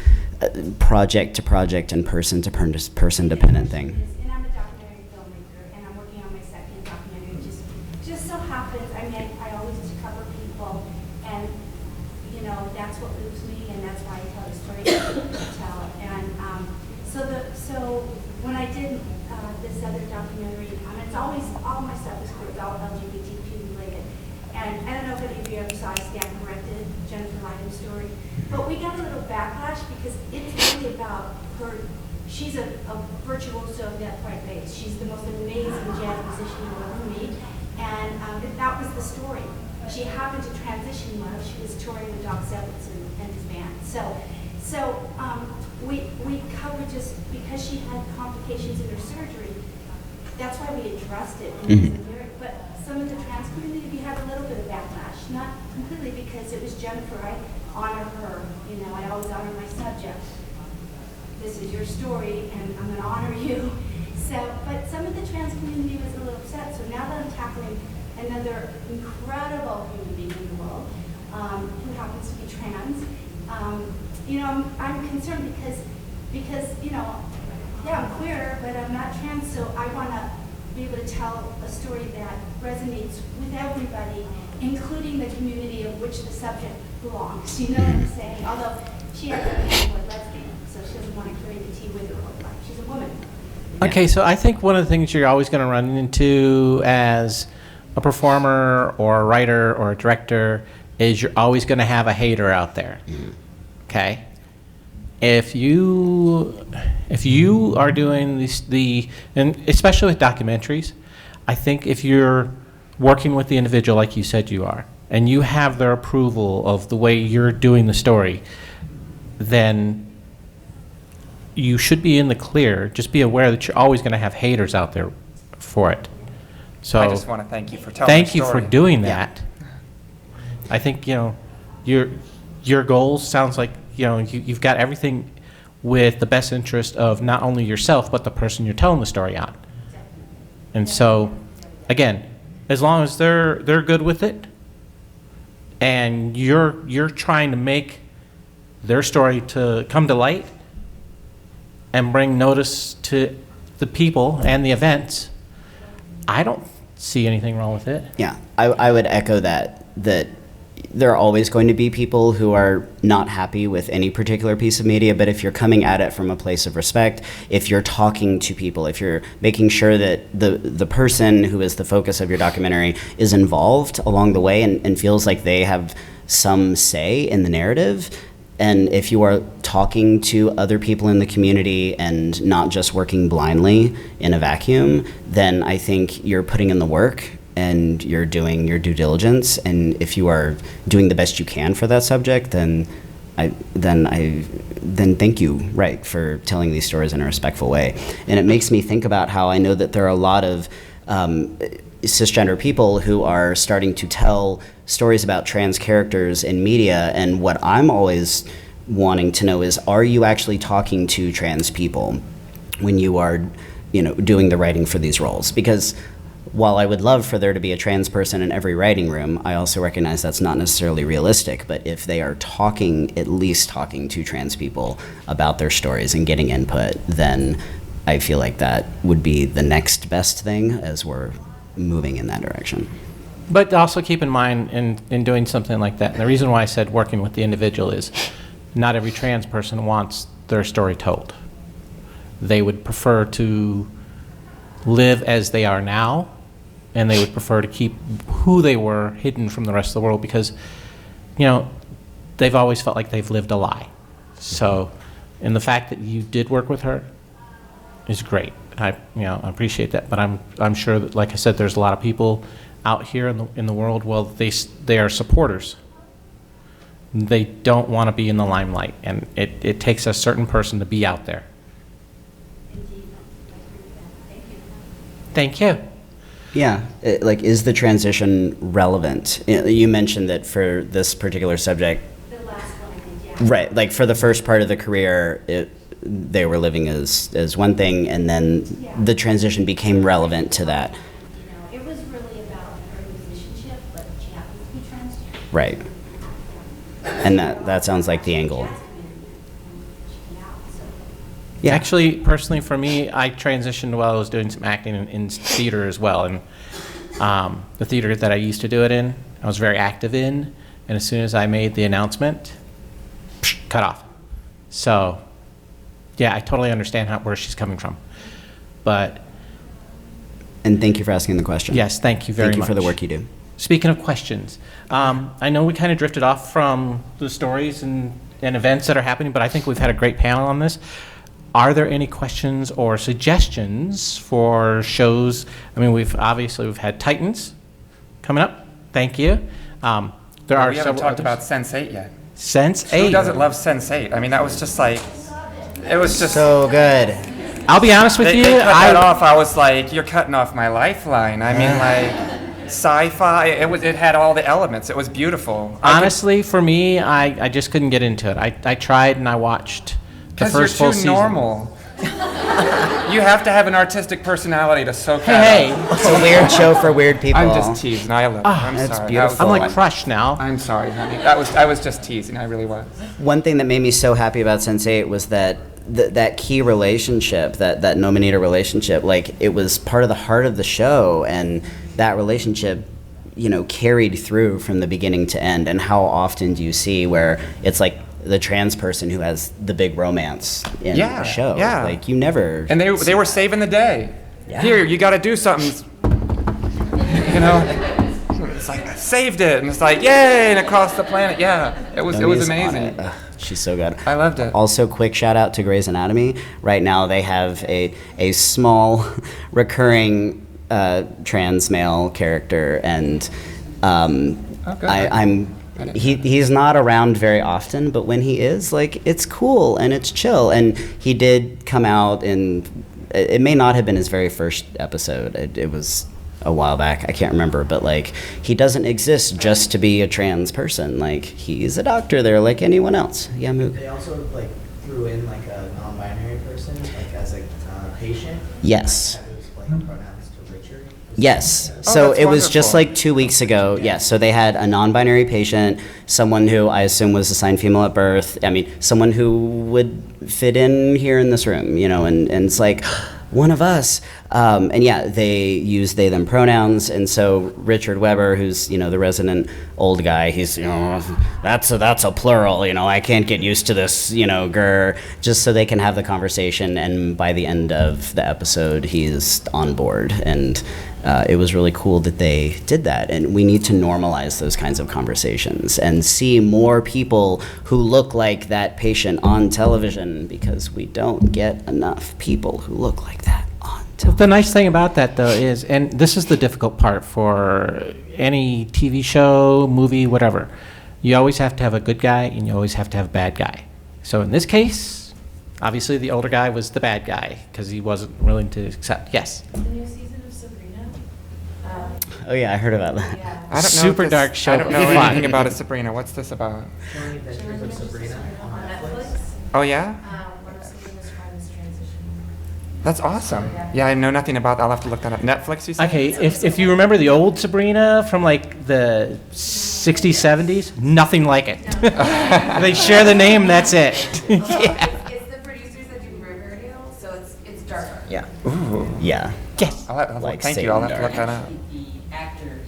project to project and person to person dependent thing. And I'm a documentary filmmaker, and I'm working on my second documentary. Just so happens, I mean, I always cover people, and you know, that's what moves me, and that's why I tell the story I tell. And so when I did this other documentary, it's always, all my stuff is all LGBTQ related. And I don't know if any of you ever saw Stand Corrected, Jennifer Lydon's story, but we got a little backlash because it's really about her. She's a virtuoso of the upright bass. She's the most amazing jazz musician you'll ever meet. And that was the story. She happened to transition while she was touring with Doc Sevitz and his band. So we covered, just because she had complications in her surgery, that's why we addressed it. But some of the trans community, we had a little bit of backlash, not completely, because it was Jennifer. I honor her. You know, I always honor my subject. This is your story, and I'm going to honor you. But some of the trans community was a little upset. So now that I'm tackling another incredible human being in the world who happens to be trans, you know, I'm concerned because you know, yeah, I'm queer, but I'm not trans, so I want to be able to tell a story that resonates with everybody, including the community of which the subject belongs. You know what I'm saying? Although she has a lesbian, so she doesn't want to carry the tea with her whole life. She's a woman. Okay, so I think one of the things you're always going to run into as a performer or a writer or a director is you're always going to have a hater out there. Okay? If you are doing and especially with documentaries, I think if you're working with the individual like you said you are, and you have their approval of the way you're doing the story, then you should be in the clear. Just be aware that you're always going to have haters out there for it. So I just want to thank you for telling thank you for doing that. I think, you know, your goals sounds like, you know, you've got everything with the best interest of not only yourself but the person you're telling the story on. And so, again, as long as they're good with it, and you're trying to make their story to come to light and bring notice to the people and the events, I don't see anything wrong with it. Yeah, I would echo that there are always going to be people who are not happy with any particular piece of media, but if you're coming at it from a place of respect, if you're talking to people, if you're making sure that the person who is the focus of your documentary is involved along the way and feels like they have some say in the narrative, and if you are talking to other people in the community and not just working blindly in a vacuum, then I think you're putting in the work and you're doing your due diligence, and if you are doing the best you can for that subject, then thank you, right, for telling these stories in a respectful way. And it makes me think about how I know that there are a lot of cisgender people who are starting to tell stories about trans characters in media, and what I'm always wanting to know is, are you actually talking to trans people when you are, doing the writing for these roles? Because while I would love for there to be a trans person in every writing room, I also recognize that's not necessarily realistic. But if they are at least talking to trans people about their stories and getting input, then I feel like that would be the next best thing as we're moving in that direction. But also keep in mind in doing something like that, and the reason why I said working with the individual is not every trans person wants their story told. They would prefer to live as they are now, and they would prefer to keep who they were hidden from the rest of the world because, they've always felt like they've lived a lie. So, and the fact that you did work with her is great. I appreciate that, but I'm sure that, like I said, there's a lot of people out here in the world. Well, they are supporters. They don't want to be in the limelight, and it takes a certain person to be out there. Thank you. Yeah, is the transition relevant? You mentioned that for this particular subject. The last one, I think, yeah. Right, like for the first part of the career, they were living as one thing, and then the transition became relevant to that. It was really about her musicianship, but she happens to be transgender. Right. And that sounds like the angle. Yeah. Actually, personally, for me, I transitioned while I was doing some acting in theater as well. And the theater that I used to do it in, I was very active in. And as soon as I made the announcement, cut off. So, yeah, I totally understand where she's coming from. And thank you for asking the question. Yes, thank you very much. Thank you for the work you do. Speaking of questions, I know we kind of drifted off from the stories and events that are happening, but I think we've had a great panel on this. Are there any questions or suggestions for shows? I mean, we've had Titans coming up. Thank you. We haven't talked about Sense8 yet. Sense8. Who doesn't love Sense8? I mean, that was just like, it was just so good. I'll be honest with you. They cut that off. I was like, you're cutting off my lifeline. I mean, like sci-fi. It had all the elements. It was beautiful. Honestly, for me, I just couldn't get into it. I tried and I watched the first full season. Because you're too normal. You have to have an artistic personality to soak that up. It's a weird show for weird people. I'm just teasing. I love it. I'm that's sorry. beautiful. I'm like crushed now. I'm sorry, honey. I was just teasing. I really was. One thing that made me so happy about Sense8 was that key relationship, that Nominator relationship, like it was part of the heart of the show, and that relationship, carried through from the beginning to end. And how often do you see where it's like the trans person who has the big romance in the show? Yeah. Like you never. And they were saving the day. Yeah. Here, you got to do something. It's like, I saved it, and it's like, yay, and across the planet. Yeah, it was amazing. She's so good. I loved it. Also, quick shout out to Grey's Anatomy. Right now, they have a small recurring trans male character, and he's not around very often, but when he is, like, it's cool and it's chill. And he did come out in, it may not have been his very first episode. It was a while back. I can't remember, but like he doesn't exist just to be a trans person. Like he's a doctor there like anyone else. Yeah, Moog. They also like threw in like a non-binary person like as a patient. Yes. Had to explain pronouns to Richard. Yes. Oh, So that's it was just wonderful. like 2 weeks ago. Yes. So they had a non-binary patient, someone who I assume was assigned female at birth. I mean, someone who would fit in here in this room, and it's like, one of us. And yeah, they use they, them pronouns. And so Richard Weber, who's, the resident old guy, he's, that's a plural, I can't get used to this, grr, just so they can have the conversation. And by the end of the episode, he's on board. And it was really cool that they did that. And we need to normalize those kinds of conversations and see more people who look like that patient on television, because we don't get enough people who look like that on television. The nice thing about that, though, is, and this is the difficult part for any TV show, movie, whatever, you always have to have a good guy and you always have to have a bad guy. So in this case, obviously the older guy was the bad guy because he wasn't willing to accept. Yes? The new season of Sabrina. Oh yeah, I heard about that. Yeah. I don't know Super if this- dark show. I don't know Fun. anything about a Sabrina. What's this about? Showing Adventures of Sabrina on On Netflix. Netflix. Oh yeah? One of Sabrina's friends transitioning. That's awesome. Yeah, I know nothing about that. I'll have to look that up. Netflix, you said? Okay, if you remember the old Sabrina from like the 60s, 70s, nothing like it. They share the name, that's it. Yeah. It's the producers that do Riverdale, so it's darker. Yeah. Ooh. Yeah. Yes. Like Thank you. I'll have to Satan look that up. The actor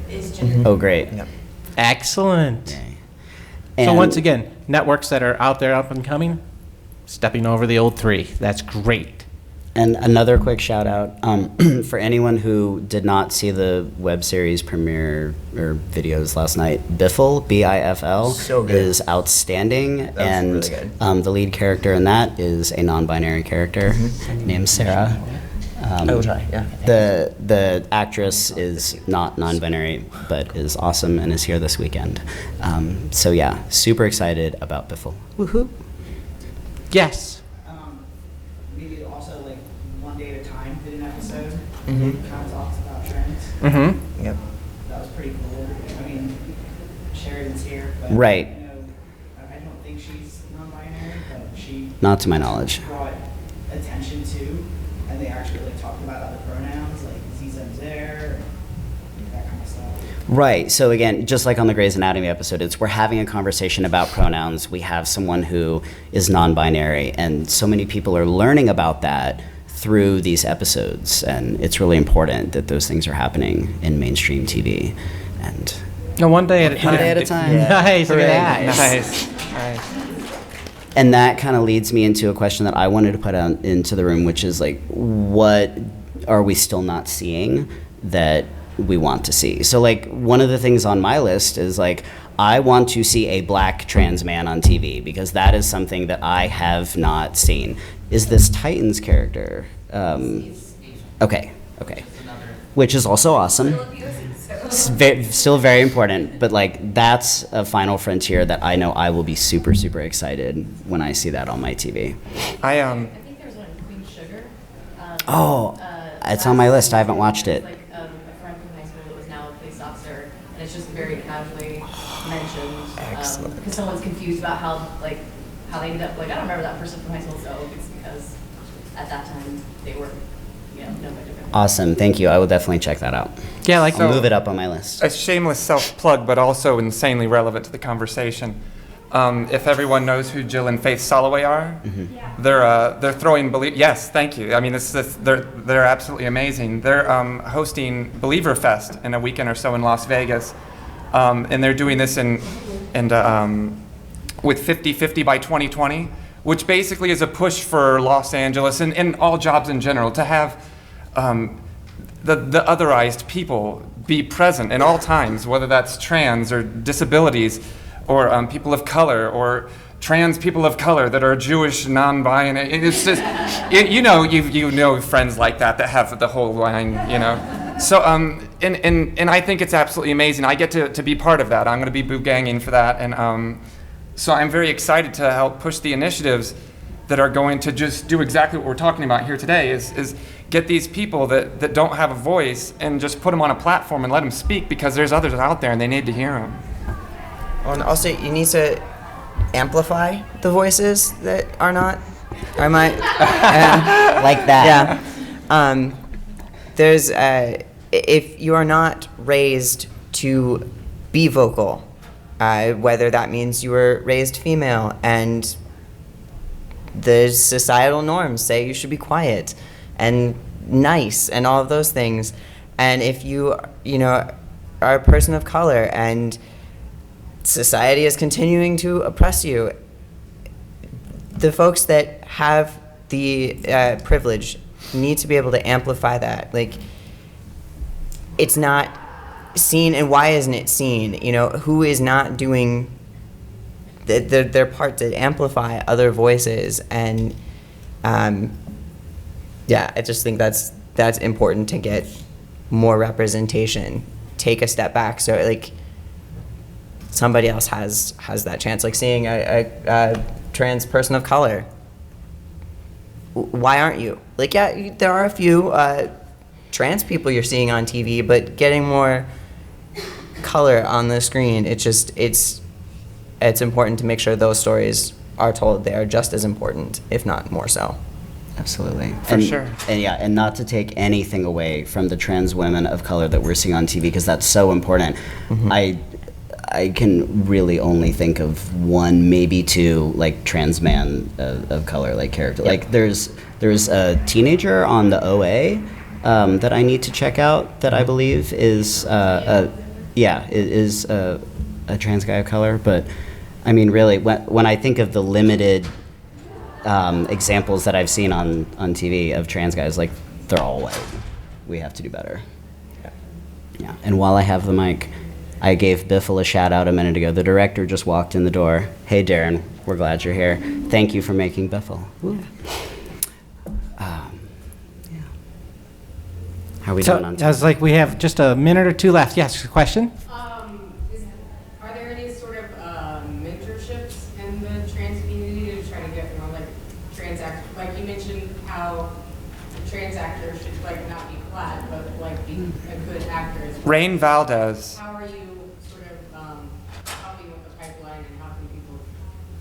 is Ginger. Oh, great. Yep. Excellent. Yay. So And- once again, networks that are out there up and coming, stepping over the old three. That's great. And another quick shout out for anyone who did not see the web series premiere or videos last night. Biffle, B-I-F-L, So good. is outstanding, was and really good. the lead character in that is a non-binary character named Sarah. I will try, yeah. The actress is not non-binary, but is awesome and is here this weekend. So yeah, super excited about Biffle. Woohoo! Yes. Maybe also like one day at a time did an episode. Mhm. Kind of talks about trends. Mm-hmm. Yep. That was pretty cool. I mean, Sheridan's here, but Right. I don't think she's non-binary, but she Not to my knowledge. brought attention to, and they actually like talked about other pronouns like Ziza and Zer, that kind of stuff. Right. So again, just like on the Grey's Anatomy episode, we're having a conversation about pronouns. We have someone who is non-binary, and so many people are learning about that through these episodes, and it's really important that those things are happening in mainstream TV. And No, one day at a time. One day at a time. Nice. Look at that. Nice. Nice. And that kind of leads me into a question that I wanted to put out into the room, which is like, what are we still not seeing that we want to see? So like, one of the things on my list is like, I want to see a black trans man on TV, because that is something that I have not seen. Is this Titans character? He's Asian. Okay. It's another. Which is also awesome. Still very important, but like, that's a final frontier that I know I will be super, super excited when I see that on my TV. I I think there was one in Queen Sugar. Oh, it's on my list. I haven't watched it. Like a friend from high school that was now a police officer, and it's just very casually mentioned. Excellent. Because someone's confused about how they ended up, like, I don't remember that person from high school, so it's because at that time they were, known by different. Awesome, thank you. I will definitely check that out. Yeah, like I'll move it up on my list. a shameless self-plug, but also insanely relevant to the conversation. If everyone knows who Jill and Faith Soloway are, they're throwing yes, thank you. I mean, they're absolutely amazing. They're hosting Believer Fest in a weekend or so in Las Vegas, and they're doing this with 50/50 by 2020, which basically is a push for Los Angeles and all jobs in general to have the otherized people be present in all times, whether that's trans or disabilities or people of color or trans people of color that are Jewish, non-binary. It's just, you know friends like that have the whole line, So, and I think it's absolutely amazing. I get to be part of that. I'm going to be boo-ganging for that. And so I'm very excited to help push the initiatives that are going to just do exactly what we're talking about here today, is get these people that don't have a voice and just put them on a platform and let them speak, because there's others out there and they need to hear them. Well, and also, you need to amplify the voices that are not. Like that. Yeah. There's if you are not raised to be vocal, whether that means you were raised female and the societal norms say you should be quiet and nice and all of those things. And if you are a person of color and society is continuing to oppress you, the folks that have the privilege need to be able to amplify that. Like, it's not seen, and why isn't it seen? Who is not doing their part to amplify other voices? And I just think that's important to get more representation. Take a step back so like somebody else has that chance. Like seeing a trans person of color. Why aren't you? Like, yeah, there are a few trans people you're seeing on TV, but getting more color on the screen, it's important to make sure those stories are told. They are just as important, if not more so. Absolutely. For sure. And not to take anything away from the trans women of color that we're seeing on TV, because that's so important. Mm-hmm. I can really only think of one, maybe two, like trans man of color, like character. Yep. Like there's a teenager on the OA that I need to check out that I believe is a trans guy of color. But I mean, really, when I think of the limited examples that I've seen on TV of trans guys, like they're all white. We have to do better. Yeah. And while I have the mic, I gave Biffle a shout out a minute ago. The director just walked in the door. Hey, Darren, we're glad you're here. Thank you for making Biffle. How are we doing on time? I was like, we have just a minute or two left. Yes, question? Are there any sort of mentorships in the trans community to try to get more like trans actors? Like you mentioned how a trans actor should like not be flat, but like be a good actor as well. Rain Valdez. How are you sort of helping with the pipeline, and how can people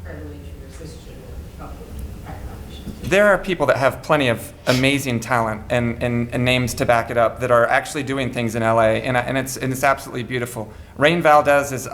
privilege or cisgender help with the pipeline issues? There are people that have plenty of amazing talent and names to back it up that are actually doing things in LA, and it's absolutely beautiful. Rain Valdez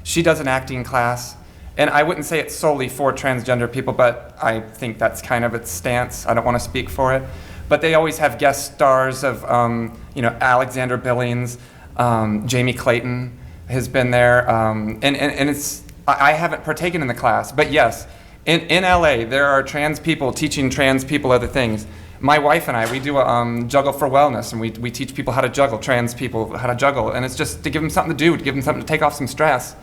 she does an acting class, and I wouldn't say it's solely for transgender people, but I think that's kind of its stance. I don't want to speak for it, but they always have guest stars of Alexander Billings, Jamie Clayton has been there, and it's I haven't partaken in the class, but yes. In LA, there are trans people teaching trans people other things. My wife and I, we do a juggle for wellness, and we teach people how to juggle, trans people how to juggle, and it's just to give them something to do, to give them something to take off some stress.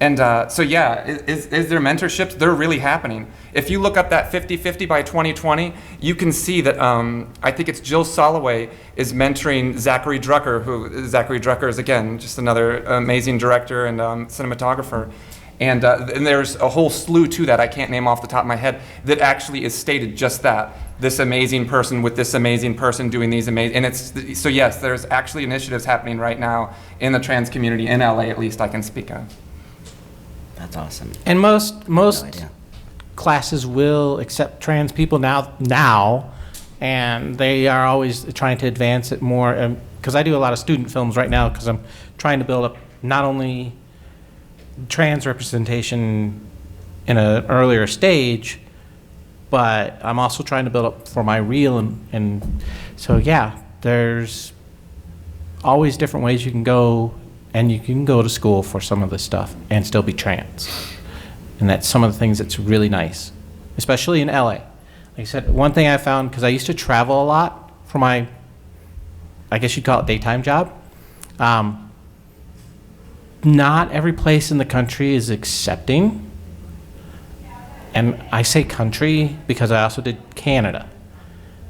And so yeah, is there mentorships? They're really happening. If you look up that 50-50 by 2020, you can see that I think it's Jill Soloway is mentoring Zachary Drucker, Zachary Drucker is, again, just another amazing director and cinematographer. And there's a whole slew to that I can't name off the top of my head that actually is stated just that. This amazing person with this amazing person doing these amazing, and so yes, there's actually initiatives happening right now in the trans community, in LA at least I can speak of. That's awesome. And most classes will accept trans people now, and they are always trying to advance it more. Because I do a lot of student films right now, because I'm trying to build up not only trans representation in an earlier stage, but I'm also trying to build up for my reel, and so yeah, there's always different ways you can go, and you can go to school for some of this stuff and still be trans, and that's some of the things that's really nice, especially in LA. Like I said, one thing I found, because I used to travel a lot for my, I guess you'd call it daytime job, not every place in the country is accepting. And I say country because I also did Canada.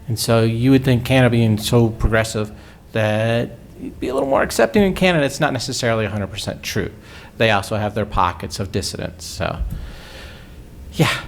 And so you would think Canada being so progressive that you'd be a little more accepting in Canada. It's not necessarily 100% true. They also have their pockets of dissidents. So, yeah.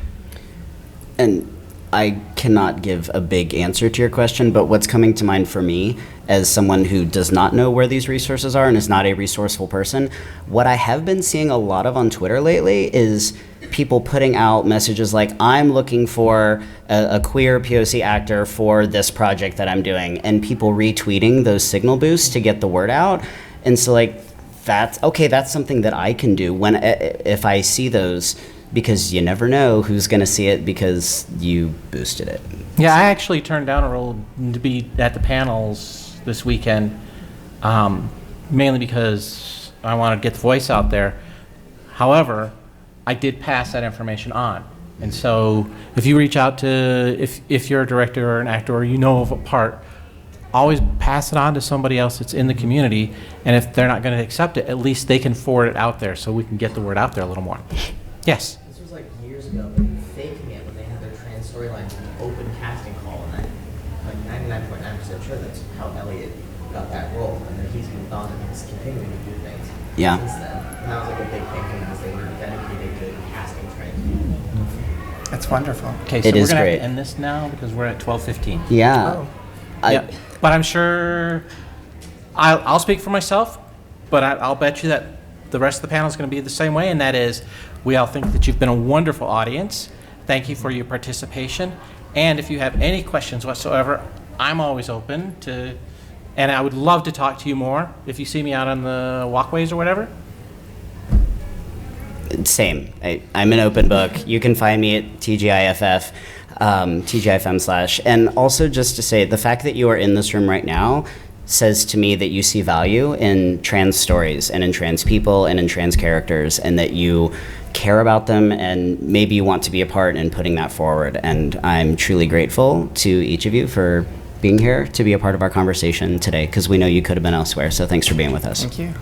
And I cannot give a big answer to your question, but what's coming to mind for me as someone who does not know where these resources are and is not a resourceful person, what I have been seeing a lot of on Twitter lately is people putting out messages like, I'm looking for a queer POC actor for this project that I'm doing, and people retweeting those signal boosts to get the word out. And so like, that's something that I can do if I see those because you never know who's going to see it because you boosted it. Yeah, I actually turned down a role to be at the panels this weekend, mainly because I wanted to get the voice out there. However, I did pass that information on. And so if you reach out to, if you're a director or an actor or you know of a part, always pass it on to somebody else that's in the community. And if they're not going to accept it, at least they can forward it out there so we can get the word out there a little more. Yes? This was like years ago, but faking it when they had their trans storylines in the open casting call, and I'm like 99.9% sure that's how Elliot got that role, and then he's moved on and he's continuing to do things since then. And that was like a big thing because they were dedicated to casting trans people. That's wonderful. Okay, so It we're is going to great. have to end this now because we're at 12:15. Yeah. Yeah, but I'm sure I'll speak for myself, but I'll bet you that the rest of the panel is going to be the same way, and that is we all think that you've been a wonderful audience. Thank you for your participation, and if you have any questions whatsoever, I'm always open to, and I would love to talk to you more if you see me out on the walkways or whatever. Same. I'm an open book. You can find me at TGIFF, TGIFM/. And also just to say, the fact that you are in this room right now says to me that you see value in trans stories and in trans people and in trans characters, and that you care about them and maybe you want to be a part in putting that forward. And I'm truly grateful to each of you for being here to be a part of our conversation today, because we know you could have been elsewhere. So thanks for being with us. Thank you.